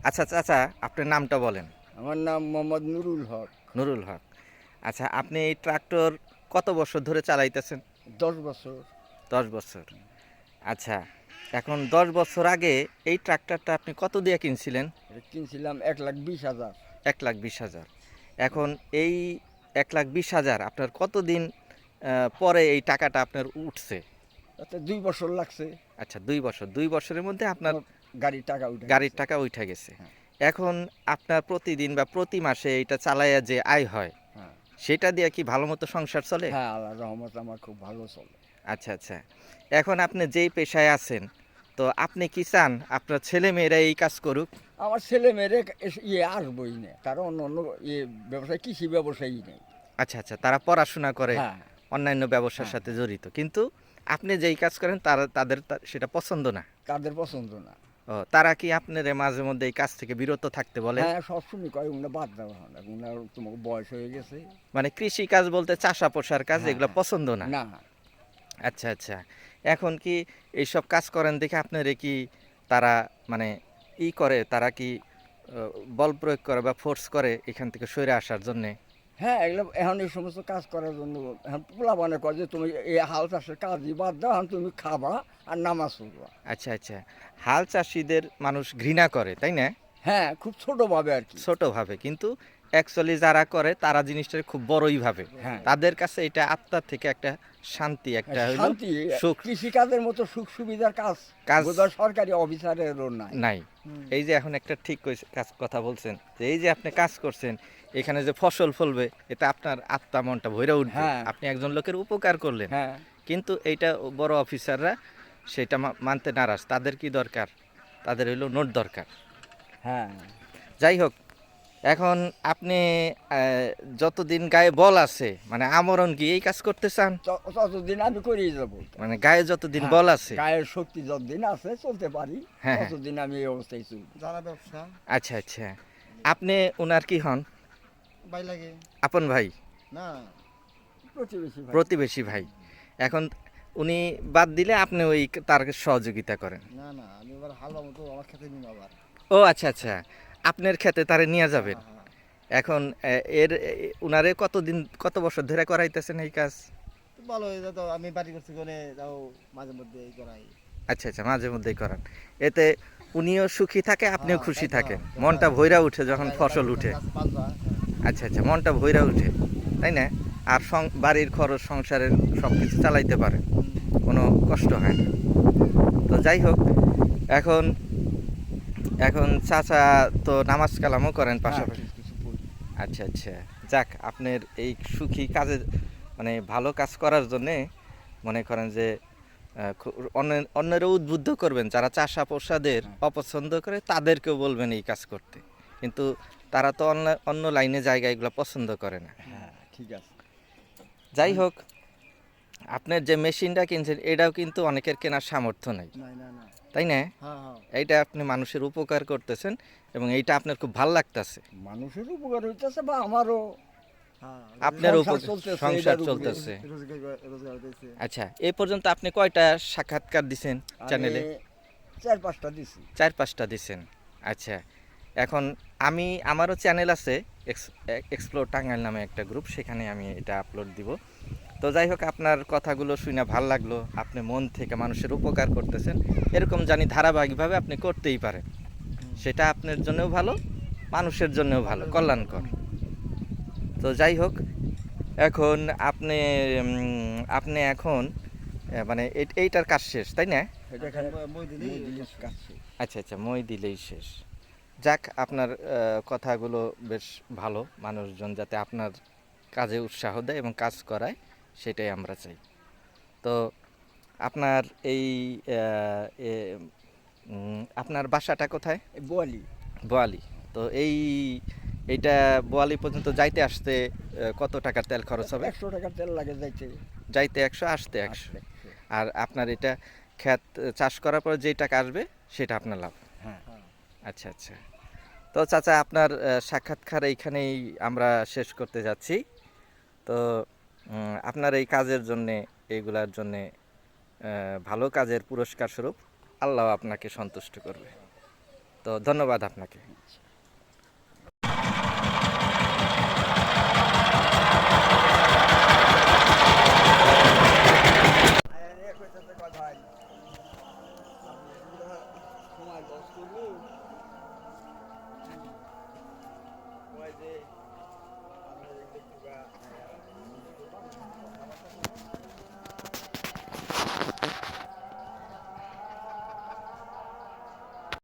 আচ্ছা চাচা, আপনার নামটা বলেন। আমার নাম মোহাম্মদ নুরুল হক। নুরুল হক। আচ্ছা, আপনি এই ট্রাক্টর কত বছর ধরে চালাইতেছেন? 10 বছর। 10 বছর। আচ্ছা, এখন 10 বছর আগে এই ট্রাক্টরটা আপনি কত দিয়ে কিনছিলেন? এটা কিনছিলাম 1,20,000। 1,20,000। এখন এই 1,20,000 আপনার কতদিন পরে এই টাকাটা আপনার উঠছে? তাতে 2 বছর লাগছে। আচ্ছা, 2 বছর। 2 বছরের মধ্যে আপনার আমার গাড়ির টাকা উঠে গাড়ির গেছে। টাকা উঠে গেছে। হ্যাঁ, এখন আপনার প্রতিদিন বা প্রতি মাসে এটা চালাইয়া যে আয় হয়, হ্যাঁ। সেটা দিয়ে কি ভালো মতো সংসার চলে? হ্যাঁ, আল্লাহর রহমতে আমার খুব ভালো চলে। আচ্ছা আচ্ছা। এখন আপনি যেই পেশায় আছেন, তো আপনি কি চান আপনার ছেলেমেয়েরা এই কাজ করুক? আমার ছেলে মেয়েরে আসবই না, কারণ অন্য অন্য ব্যবসায় কৃষি ব্যবসায়ী নেই। আচ্ছা আচ্ছা, তারা পড়াশোনা করে, হ্যাঁ, অন্যান্য ব্যবসার হ্যাঁ, সাথে হ্যাঁ। জড়িত, কিন্তু আপনি যেই কাজ করেন তাদের সেটা পছন্দ না। তাদের পছন্দ না। ও, তারা কি আপনার মাঝে মধ্যে এই কাজ থেকে বিরত থাকতে বলে? হ্যাঁ, সবসময় কয় ওগুলো বাদ দেওয়া হয় না, ওগুলো তোমাকে বয়স হয়ে গেছে। মানে কৃষি কাজ বলতে চাষা পোষার কাজ, হ্যাঁ, এগুলো হ্যাঁ। পছন্দ না? না। আচ্ছা আচ্ছা। এখন কি এইসব কাজ করেন দেখে আপনারে কি তারা মানে করে, তারা কি বল প্রয়োগ করে বা ফোর্স করে এখান থেকে সরে আসার জন্যে? হ্যাঁ, এগুলো এখন এই সমস্ত কাজ করার জন্য এখন পোলাপানে কয় যে তুমি এই হাল চাষের কাজই বাদ দাও, এখন তুমি খাবা আর নামাজ পড়বা। আচ্ছা আচ্ছা। হাল চাষিদের মানুষ ঘৃণা করে, তাই না? হ্যাঁ, খুব ছোটভাবে আর কি। ছোটভাবে, কিন্তু অ্যাকচুয়ালি যারা করে তারা জিনিসটা খুব বড়ই ভাবে। হ্যাঁ, তাদের কাছে এটা আত্মার থেকে একটা শান্তি, একটা হইলো শান্তি। সুখ। কৃষিকাজের মতো সুখ সুবিধার কাজ কাজ বোধহয় সরকারি অফিসারেরও নাই। নাই। এই যে এখন একটা ঠিক কথা বলছেন, যে এই যে আপনি কাজ করছেন, এখানে যে ফসল ফলবে, এটা আপনার আত্মা মনটা ভইরা উঠবে, হ্যাঁ, আপনি একজন লোকের উপকার করলেন। হ্যাঁ, কিন্তু এইটা বড় অফিসাররা সেটা মানতে নারাজ। তাদের কি দরকার? তাদের হইলো নোট দরকার। হ্যাঁ। যাই হোক, এখন আপনি যতদিন গায়ে বল আছে, মানে আমরণ কি এই কাজ করতে চান? ততদিন আমি করেই যাবো। মানে গায়ে যতদিন হ্যাঁ, বল আছে। গায়ের শক্তি যতদিন আছে চলতে পারি, হ্যাঁ হ্যাঁ। ততদিন আমি এই অবস্থায় চলবো। যারা ব্যবসা আচ্ছা আচ্ছা। আপনি ওনার কি হন? ভাই লাগে আপন ভাই? না, প্রতিবেশী ভাই। প্রতিবেশী ভাই। এখন উনি বাদ দিলে আপনি ওই তার সহযোগিতা করেন? না, না, আমি এবার হালবা মতো আমার খেতে নিম আবার। ও আচ্ছা আচ্ছা। আপনার ক্ষেতে তারে নিয়ে যাবেন? হ্যাঁ, হ্যাঁ। এখন উনারে কত বছর ধরে করাইতেছেন এই কাজ? তো ভালো হয়ে যেত, আমি বাড়ি করছি কোনে তাও মাঝে মধ্যে এই করাই। আচ্ছা আচ্ছা, মাঝে মধ্যেই করান। এতে উনিও সুখী থাকে, আপনিও হ্যাঁ, খুশি তাই তো, থাকেন, তো মনটা ভাই, ভইরা উঠে যখন জায়গা ফসল লাগবে, উঠে। গাছ পালবা, হ্যাঁ। আচ্ছা আচ্ছা, মনটা ভইরা উঠে, তাই না? আর বাড়ির খরচ, সংসারের সব কিছু চালাইতে পারে, কোনো কষ্ট হয় না। তো যাই হোক, এখন এখন চাচা তো নামাজ কালামও করেন হ্যাঁ, পাশাপাশি? কিছু কিছু পড়ি। আচ্ছা আচ্ছা। যাক, আপনার এই সুখী কাজে, মানে ভালো কাজ করার জন্যে মনে করেন যে অন্যেরও উদ্বুদ্ধ করবেন, যারা চাষা পোষাদের হ্যাঁ, অপছন্দ করে তাদেরকেও বলবেন এই কাজ করতে। কিন্তু তারা তো অন্য অন্য লাইনে জায়গা এগুলো পছন্দ করে না। হ্যাঁ, ঠিক আছে। যাই হোক, আপনার যে মেশিনটা কিনছেন এটাও কিন্তু অনেকের কেনার সামর্থ্য নাই, না, না, না। তাই না? হ্যাঁ, হ্যাঁ। এইটা আপনি মানুষের উপকার করতেছেন এবং এইটা আপনার খুব ভাল লাগতেছে। মানুষের উপকার হইতেছে বা আমারও। হ্যাঁ, আপনার সংসার চলতেছে, সংসার এটার উপরে চলতেছে। রোজগার হইতেছে। আচ্ছা, এই পর্যন্ত আপনি কয়টা সাক্ষাৎকার দিছেন চ্যানেলে? আমি 4-5টা দিছি। 4-5টা দিছেন। আচ্ছা, এখন আমারও চ্যানেল আছে, এক্সপ্লোর টাঙ্গাইল নামে একটা গ্রুপ, সেখানে আমি এটা আপলোড দিব। তো যাই হোক, আপনার কথাগুলো শুনে ভাল লাগলো, আপনি মন থেকে মানুষের উপকার করতেছেন, এরকম জানি ধারাবাহিকভাবে আপনি করতেই পারেন। সেটা আপনার জন্যও ভালো, মানুষের জন্যও ভালো, কল্যাণকর। তো যাই হোক, এখন আপনি এখন মানে এইটার কাজ শেষ, তাই না? এটা এখানে মই দিলেই কাজ শেষ। আচ্ছা আচ্ছা, মই দিলেই শেষ। যাক, আপনার কথাগুলো বেশ ভালো, মানুষজন যাতে আপনার কাজে উৎসাহ দেয় এবং কাজ করায়, সেটাই আমরা চাই। তো আপনার এই আপনার বাসাটা কোথায়? এই বোয়ালি। বোয়ালি। তো এইটা বোয়ালি পর্যন্ত যাইতে আসতে কত টাকার তেল খরচ হবে? 100 টাকা তেল লাগে যাইতে। যাইতে 100, আসতে 100। আসতে। আর আপনার এটা ক্ষেত চাষ করার পর যেই টাকা আসবে সেটা আপনার লাভ। হ্যাঁ। আচ্ছা আচ্ছা। তো চাচা, আপনার সাক্ষাৎকার এইখানেই আমরা শেষ করতে যাচ্ছি। তো আপনার এই কাজের জন্যে, এইগুলার জন্যে ভালো কাজের পুরস্কার স্বরূপ আল্লাহ আপনাকে সন্তুষ্ট করবে। তো ধন্যবাদ আপনাকে। সময়